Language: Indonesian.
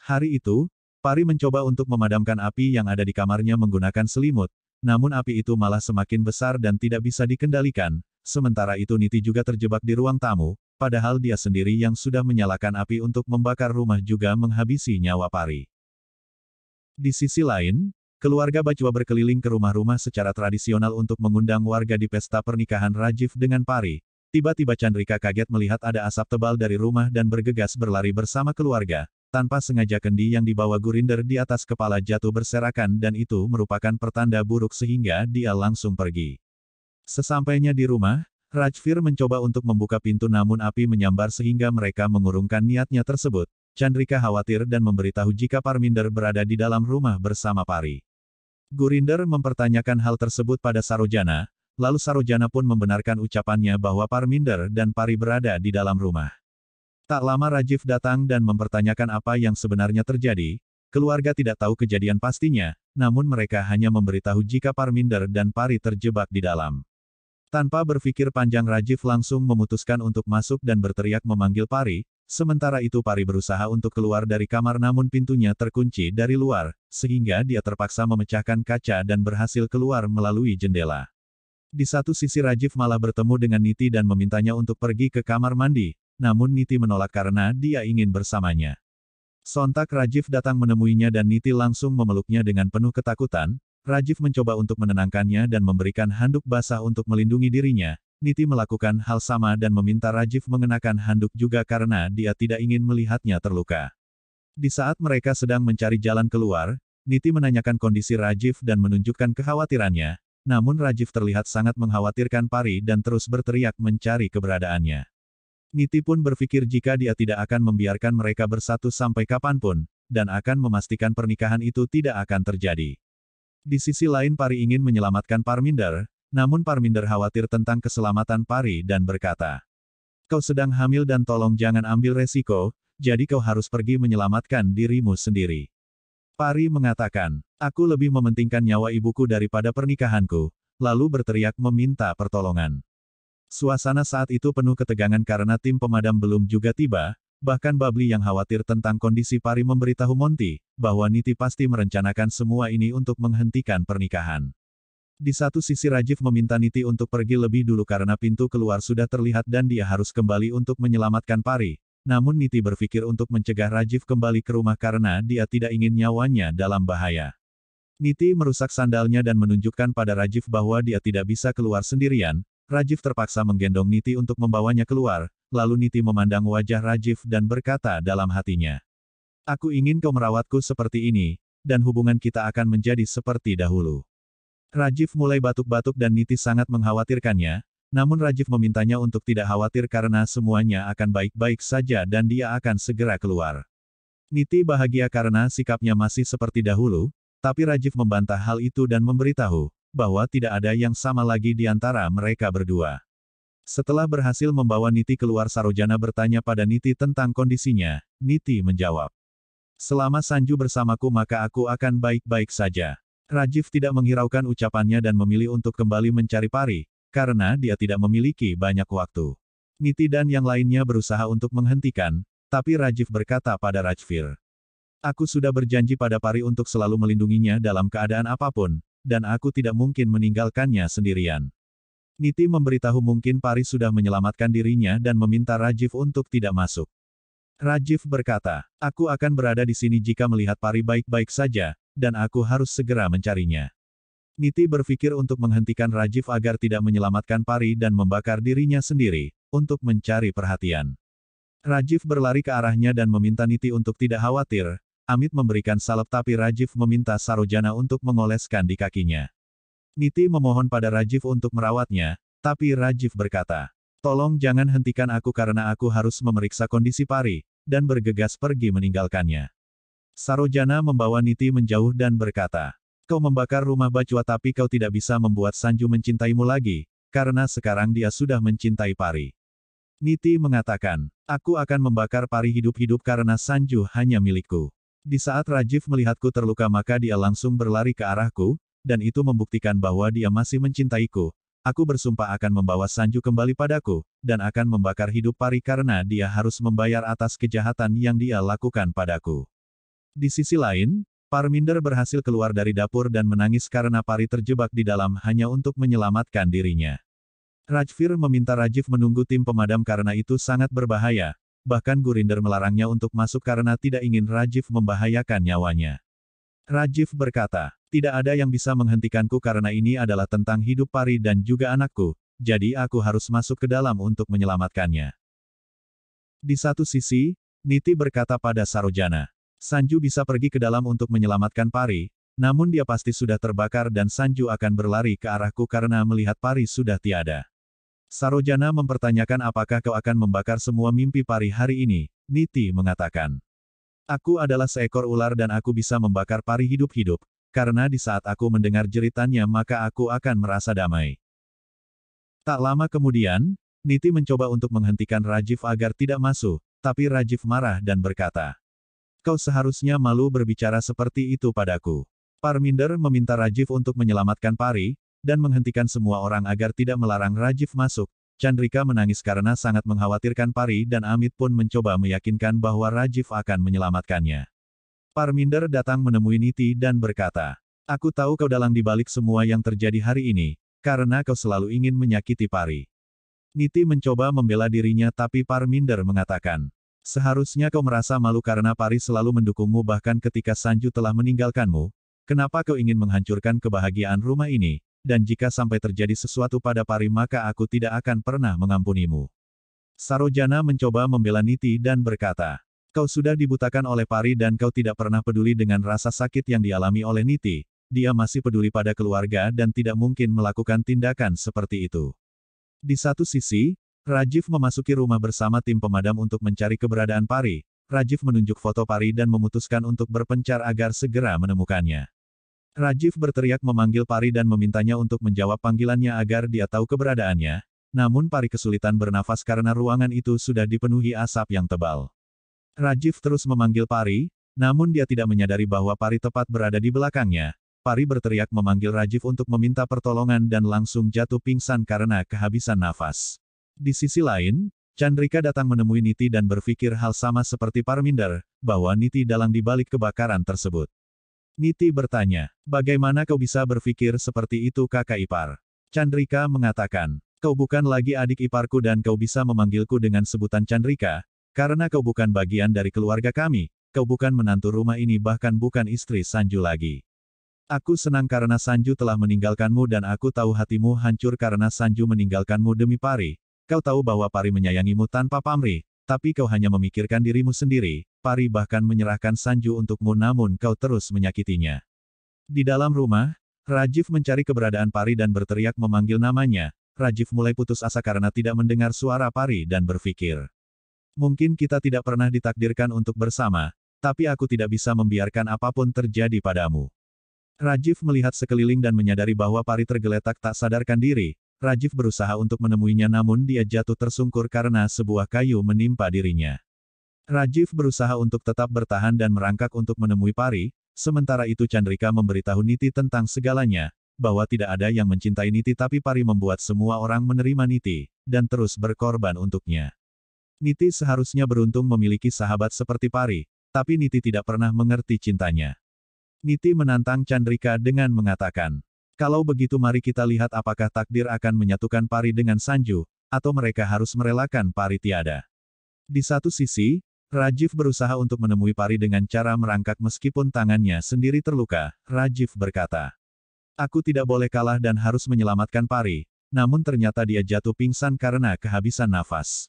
Hari itu, Pari mencoba untuk memadamkan api yang ada di kamarnya menggunakan selimut, namun api itu malah semakin besar dan tidak bisa dikendalikan. Sementara itu Niti juga terjebak di ruang tamu, padahal dia sendiri yang sudah menyalakan api untuk membakar rumah juga menghabisi nyawa Pari. Di sisi lain, keluarga Bajwa berkeliling ke rumah-rumah secara tradisional untuk mengundang warga di pesta pernikahan Rajiv dengan Pari. Tiba-tiba Chandrika kaget melihat ada asap tebal dari rumah dan bergegas berlari bersama keluarga. Tanpa sengaja kendi yang dibawa Gurinder di atas kepala jatuh berserakan dan itu merupakan pertanda buruk sehingga dia langsung pergi. Sesampainya di rumah, Rajvir mencoba untuk membuka pintu namun api menyambar sehingga mereka mengurungkan niatnya tersebut. Chandrika khawatir dan memberitahu jika Parminder berada di dalam rumah bersama Pari. Gurinder mempertanyakan hal tersebut pada Sarojana, lalu Sarojana pun membenarkan ucapannya bahwa Parminder dan Pari berada di dalam rumah. Tak lama Rajiv datang dan mempertanyakan apa yang sebenarnya terjadi. Keluarga tidak tahu kejadian pastinya, namun mereka hanya memberitahu jika Parminder dan Pari terjebak di dalam. Tanpa berpikir panjang Rajiv langsung memutuskan untuk masuk dan berteriak memanggil Pari, sementara itu Pari berusaha untuk keluar dari kamar namun pintunya terkunci dari luar, sehingga dia terpaksa memecahkan kaca dan berhasil keluar melalui jendela. Di satu sisi Rajiv malah bertemu dengan Niti dan memintanya untuk pergi ke kamar mandi. Namun Niti menolak karena dia ingin bersamanya. Sontak Rajiv datang menemuinya dan Niti langsung memeluknya dengan penuh ketakutan. Rajiv mencoba untuk menenangkannya dan memberikan handuk basah untuk melindungi dirinya. Niti melakukan hal sama dan meminta Rajiv mengenakan handuk juga karena dia tidak ingin melihatnya terluka. Di saat mereka sedang mencari jalan keluar, Niti menanyakan kondisi Rajiv dan menunjukkan kekhawatirannya. Namun Rajiv terlihat sangat mengkhawatirkan Pari dan terus berteriak mencari keberadaannya. Niti pun berpikir jika dia tidak akan membiarkan mereka bersatu sampai kapanpun, dan akan memastikan pernikahan itu tidak akan terjadi. Di sisi lain Pari ingin menyelamatkan Parminder, namun Parminder khawatir tentang keselamatan Pari dan berkata, "Kau sedang hamil dan tolong jangan ambil resiko, jadi kau harus pergi menyelamatkan dirimu sendiri." Pari mengatakan, "Aku lebih mementingkan nyawa ibuku daripada pernikahanku," lalu berteriak meminta pertolongan. Suasana saat itu penuh ketegangan karena tim pemadam belum juga tiba, bahkan Babli yang khawatir tentang kondisi Pari memberitahu Monty, bahwa Niti pasti merencanakan semua ini untuk menghentikan pernikahan. Di satu sisi Rajiv meminta Niti untuk pergi lebih dulu karena pintu keluar sudah terlihat dan dia harus kembali untuk menyelamatkan Pari, namun Niti berpikir untuk mencegah Rajiv kembali ke rumah karena dia tidak ingin nyawanya dalam bahaya. Niti merusak sandalnya dan menunjukkan pada Rajiv bahwa dia tidak bisa keluar sendirian. Rajiv terpaksa menggendong Niti untuk membawanya keluar, lalu Niti memandang wajah Rajiv dan berkata dalam hatinya, "Aku ingin kau merawatku seperti ini, dan hubungan kita akan menjadi seperti dahulu." Rajiv mulai batuk-batuk dan Niti sangat mengkhawatirkannya, namun Rajiv memintanya untuk tidak khawatir karena semuanya akan baik-baik saja dan dia akan segera keluar. Niti bahagia karena sikapnya masih seperti dahulu, tapi Rajiv membantah hal itu dan memberitahu bahwa tidak ada yang sama lagi di antara mereka berdua. Setelah berhasil membawa Niti keluar Sarojana bertanya pada Niti tentang kondisinya, Niti menjawab, "Selama Sanju bersamaku maka aku akan baik-baik saja." Rajiv tidak menghiraukan ucapannya dan memilih untuk kembali mencari Pari, karena dia tidak memiliki banyak waktu. Niti dan yang lainnya berusaha untuk menghentikan, tapi Rajiv berkata pada Rajvir, "Aku sudah berjanji pada Pari untuk selalu melindunginya dalam keadaan apapun, dan aku tidak mungkin meninggalkannya sendirian." Niti memberitahu mungkin Pari sudah menyelamatkan dirinya dan meminta Rajiv untuk tidak masuk. Rajiv berkata, "Aku akan berada di sini jika melihat Pari baik-baik saja, dan aku harus segera mencarinya." Niti berpikir untuk menghentikan Rajiv agar tidak menyelamatkan Pari dan membakar dirinya sendiri, untuk mencari perhatian. Rajiv berlari ke arahnya dan meminta Niti untuk tidak khawatir. Amit memberikan salep tapi Rajiv meminta Sarojana untuk mengoleskan di kakinya. Niti memohon pada Rajiv untuk merawatnya, tapi Rajiv berkata, "Tolong jangan hentikan aku karena aku harus memeriksa kondisi Pari," dan bergegas pergi meninggalkannya. Sarojana membawa Niti menjauh dan berkata, "Kau membakar rumah Bajwa tapi kau tidak bisa membuat Sanju mencintaimu lagi, karena sekarang dia sudah mencintai Pari." Niti mengatakan, "Aku akan membakar Pari hidup-hidup karena Sanju hanya milikku." Di saat Rajiv melihatku terluka maka dia langsung berlari ke arahku, dan itu membuktikan bahwa dia masih mencintaiku. Aku bersumpah akan membawa Sanju kembali padaku, dan akan membakar hidup Pari karena dia harus membayar atas kejahatan yang dia lakukan padaku. Di sisi lain, Parminder berhasil keluar dari dapur dan menangis karena Pari terjebak di dalam hanya untuk menyelamatkan dirinya. Rajvir meminta Rajiv menunggu tim pemadam karena itu sangat berbahaya, bahkan Gurinder melarangnya untuk masuk karena tidak ingin Rajiv membahayakan nyawanya. Rajiv berkata, tidak ada yang bisa menghentikanku karena ini adalah tentang hidup Pari dan juga anakku, jadi aku harus masuk ke dalam untuk menyelamatkannya. Di satu sisi, Niti berkata pada Sarojana, Sanju bisa pergi ke dalam untuk menyelamatkan Pari, namun dia pasti sudah terbakar dan Sanju akan berlari ke arahku karena melihat Pari sudah tiada. Sarojana mempertanyakan apakah kau akan membakar semua mimpi Pari hari ini. Niti mengatakan, aku adalah seekor ular dan aku bisa membakar Pari hidup-hidup, karena di saat aku mendengar jeritannya maka aku akan merasa damai. Tak lama kemudian, Niti mencoba untuk menghentikan Rajiv agar tidak masuk, tapi Rajiv marah dan berkata, kau seharusnya malu berbicara seperti itu padaku. Parminder meminta Rajiv untuk menyelamatkan Pari, dan menghentikan semua orang agar tidak melarang Rajiv masuk. Chandrika menangis karena sangat mengkhawatirkan Pari dan Amit pun mencoba meyakinkan bahwa Rajiv akan menyelamatkannya. Parminder datang menemui Niti dan berkata, aku tahu kau dalang di balik semua yang terjadi hari ini, karena kau selalu ingin menyakiti Pari. Niti mencoba membela dirinya tapi Parminder mengatakan, seharusnya kau merasa malu karena Pari selalu mendukungmu bahkan ketika Sanju telah meninggalkanmu. Kenapa kau ingin menghancurkan kebahagiaan rumah ini? Dan jika sampai terjadi sesuatu pada Pari maka aku tidak akan pernah mengampunimu. Sarojana mencoba membela Niti dan berkata, kau sudah dibutakan oleh Pari dan kau tidak pernah peduli dengan rasa sakit yang dialami oleh Niti. Dia masih peduli pada keluarga dan tidak mungkin melakukan tindakan seperti itu. Di satu sisi, Rajiv memasuki rumah bersama tim pemadam untuk mencari keberadaan Pari. Rajiv menunjuk foto Pari dan memutuskan untuk berpencar agar segera menemukannya. Rajiv berteriak memanggil Pari dan memintanya untuk menjawab panggilannya agar dia tahu keberadaannya, namun Pari kesulitan bernafas karena ruangan itu sudah dipenuhi asap yang tebal. Rajiv terus memanggil Pari, namun dia tidak menyadari bahwa Pari tepat berada di belakangnya. Pari berteriak memanggil Rajiv untuk meminta pertolongan dan langsung jatuh pingsan karena kehabisan nafas. Di sisi lain, Chandrika datang menemui Niti dan berpikir hal sama seperti Parminder, bahwa Niti dalang di balik kebakaran tersebut. Niti bertanya, bagaimana kau bisa berpikir seperti itu kakak ipar? Chandrika mengatakan, kau bukan lagi adik iparku dan kau bisa memanggilku dengan sebutan Chandrika, karena kau bukan bagian dari keluarga kami, kau bukan menantu rumah ini bahkan bukan istri Sanju lagi. Aku senang karena Sanju telah meninggalkanmu dan aku tahu hatimu hancur karena Sanju meninggalkanmu demi Pari. Kau tahu bahwa Pari menyayangimu tanpa pamrih, tapi kau hanya memikirkan dirimu sendiri. Pari bahkan menyerahkan Sanju untukmu namun kau terus menyakitinya. Di dalam rumah, Rajiv mencari keberadaan Pari dan berteriak memanggil namanya. Rajiv mulai putus asa karena tidak mendengar suara Pari dan berpikir. Mungkin kita tidak pernah ditakdirkan untuk bersama, tapi aku tidak bisa membiarkan apapun terjadi padamu. Rajiv melihat sekeliling dan menyadari bahwa Pari tergeletak tak sadarkan diri. Rajiv berusaha untuk menemuinya namun dia jatuh tersungkur karena sebuah kayu menimpa dirinya. Rajiv berusaha untuk tetap bertahan dan merangkak untuk menemui Pari, sementara itu Chandrika memberitahu Niti tentang segalanya, bahwa tidak ada yang mencintai Niti tapi Pari membuat semua orang menerima Niti, dan terus berkorban untuknya. Niti seharusnya beruntung memiliki sahabat seperti Pari, tapi Niti tidak pernah mengerti cintanya. Niti menantang Chandrika dengan mengatakan, kalau begitu mari kita lihat apakah takdir akan menyatukan Pari dengan Sanju, atau mereka harus merelakan Pari tiada. Di satu sisi, Rajiv berusaha untuk menemui Pari dengan cara merangkak meskipun tangannya sendiri terluka. Rajiv berkata, aku tidak boleh kalah dan harus menyelamatkan Pari, namun ternyata dia jatuh pingsan karena kehabisan nafas.